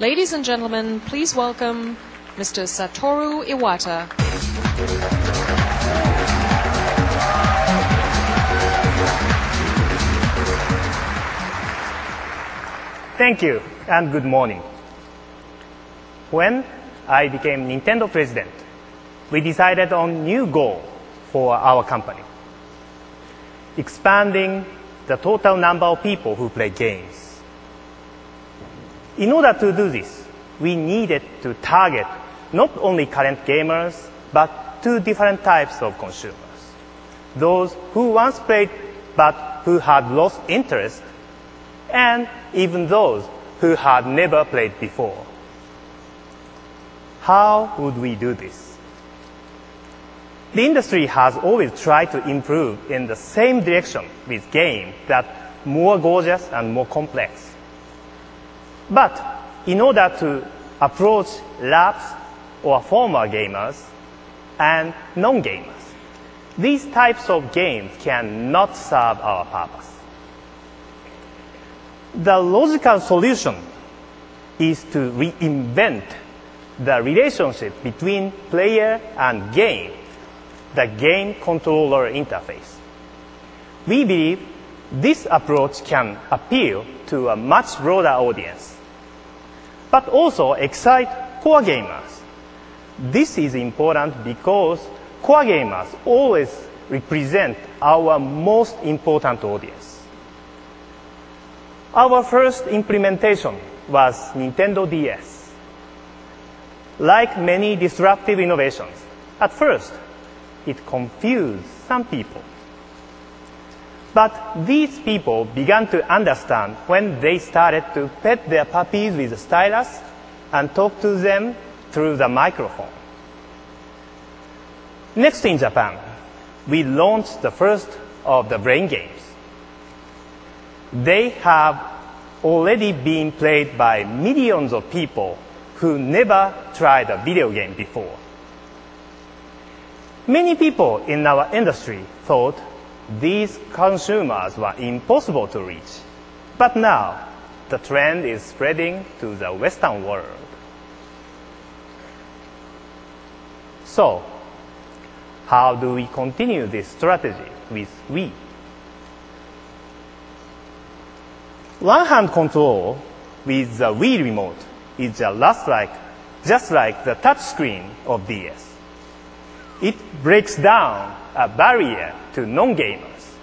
Ladies and gentlemen, please welcome Mr. Satoru Iwata. Thank you and good morning. When I became Nintendo president, we decided on new goal for our company, expanding the total number of people who play games. In order to do this, we needed to target not only current gamers, but two different types of consumers. Those who once played but who had lost interest, and even those who had never played before. How would we do this? The industry has always tried to improve in the same direction with games that are more gorgeous and more complex. But in order to approach lapsed or former gamers and non-gamers, these types of games cannot serve our purpose. The logical solution is to reinvent the relationship between player and game, the game controller interface. We believe this approach can appeal to a much broader audience, but also excite core gamers. This is important because core gamers always represent our most important audience. Our first implementation was Nintendo DS. Like many disruptive innovations, at first, it confused some people. But these people began to understand when they started to pet their puppies with a stylus and talk to them through the microphone. Next in Japan, we launched the first of the brain games. They have already been played by millions of people who never tried a video game before. Many people in our industry thought these consumers were impossible to reach. But now, the trend is spreading to the Western world. So, how do we continue this strategy with Wii? One-hand control with the Wii remote is just like the touch screen of DS. It breaks down a barrier to non-gamers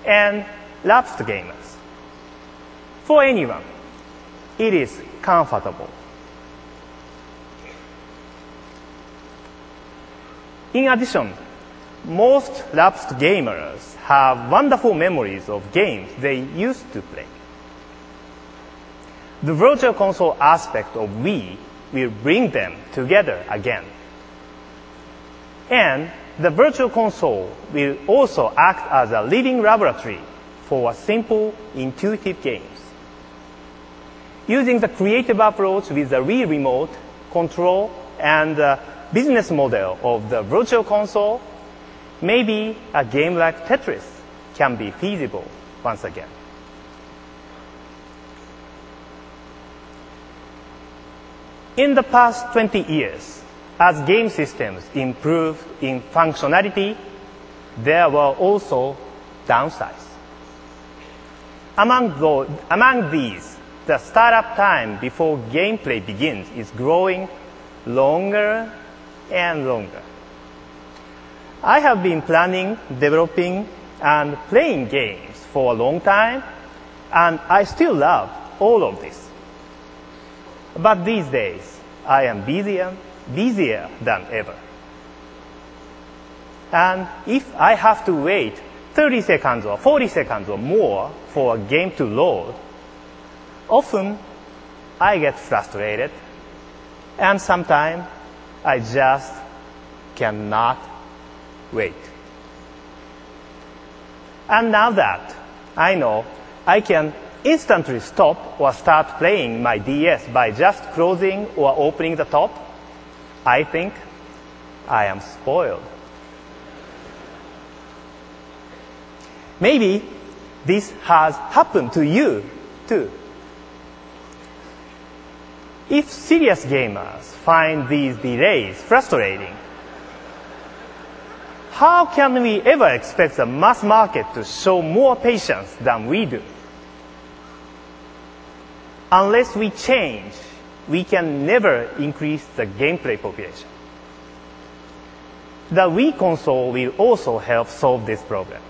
and lapsed gamers. For anyone, it is comfortable. In addition, most lapsed gamers have wonderful memories of games they used to play. The virtual console aspect of Wii will bring them together again. And the virtual console will also act as a living laboratory for simple, intuitive games. Using the creative approach with the Wii remote, control, and the business model of the virtual console, maybe a game like Tetris can be feasible once again. In the past 20 years, as game systems improved in functionality, there were also downsides. Among these, the startup time before gameplay begins is growing longer and longer. I have been planning, developing, and playing games for a long time, and I still love all of this. But these days, I am busier than ever. And if I have to wait 30 seconds or 40 seconds or more for a game to load, often I get frustrated, and sometimes I just cannot wait. And now that I know I can instantly stop or start playing my DS by just closing or opening the top, I think I am spoiled. Maybe this has happened to you too. If serious gamers find these delays frustrating, how can we ever expect the mass market to show more patience than we do? Unless we change, we can never increase the gameplay population. The Wii console will also help solve this problem.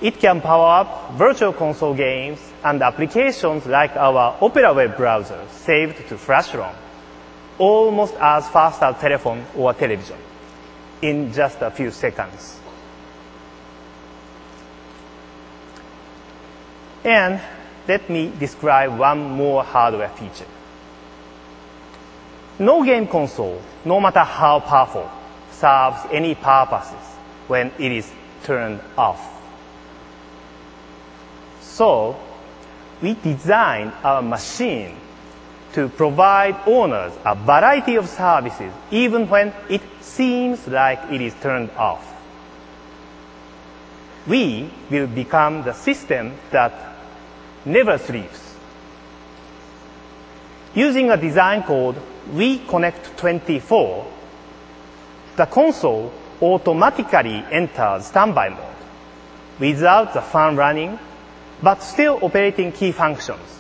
It can power up virtual console games and applications like our Opera web browser saved to flash ROM, almost as fast as telephone or television, in just a few seconds. And let me describe one more hardware feature. No game console, no matter how powerful, serves any purposes when it is turned off. So, we designed our machine to provide owners a variety of services even when it seems like it is turned off. We will become the system that never sleeps. Using a design called WiiConnect24, the console automatically enters standby mode without the fan running, but still operating key functions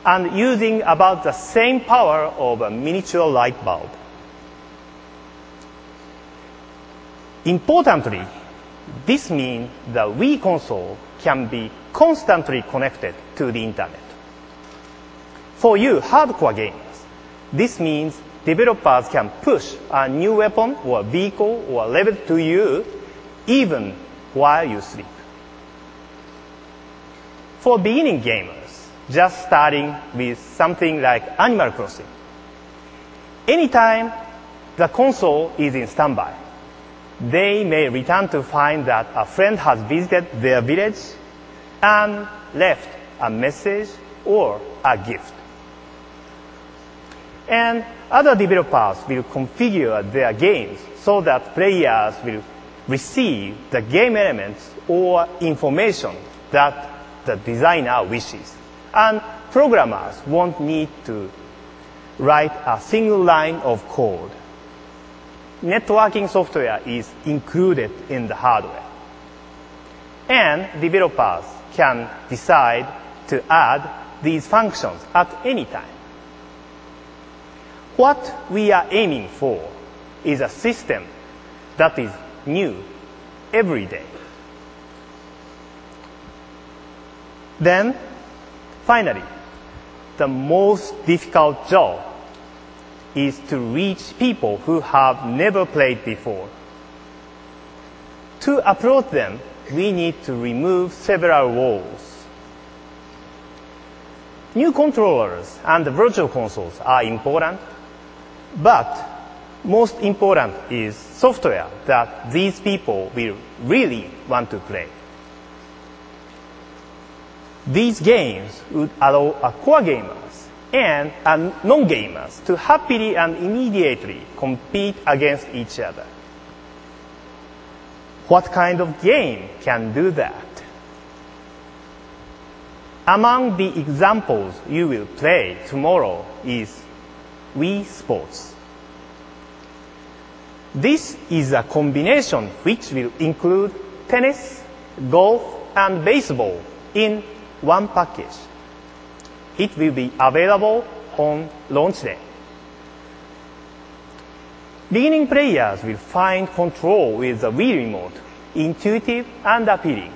and using about the same power of a miniature light bulb. Importantly, this means the Wii console can be constantly connected to the internet. For you hardcore gamers, this means developers can push a new weapon or vehicle or level to you even while you sleep. For beginning gamers, just starting with something like Animal Crossing, anytime the console is in standby, they may return to find that a friend has visited their village and left a message or a gift. And other developers will configure their games so that players will receive the game elements or information that the designer wishes. And programmers won't need to write a single line of code. Networking software is included in the hardware. And developers can decide to add these functions at any time. What we are aiming for is a system that is new every day. Then, finally, the most difficult job is to reach people who have never played before. To approach them, we need to remove several walls. New controllers and virtual consoles are important, but most important is software that these people will really want to play. These games would allow core gamers and non-gamers to happily and immediately compete against each other. What kind of game can do that? Among the examples you will play tomorrow is Wii Sports. This is a combination which will include tennis, golf, and baseball in one package. It will be available on launch day. Beginning players will find control with the Wii Remote intuitive and appealing.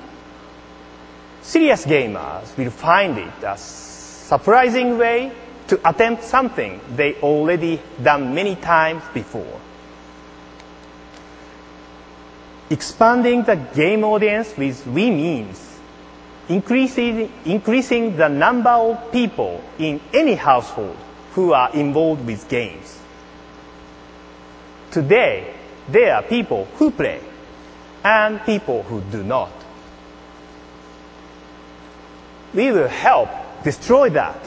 Serious gamers will find it a surprising way to attempt something they already done many times before. Expanding the game audience with Wii means increasing the number of people in any household who are involved with games. Today, there are people who play and people who do not. We will help destroy that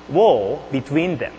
wall between them.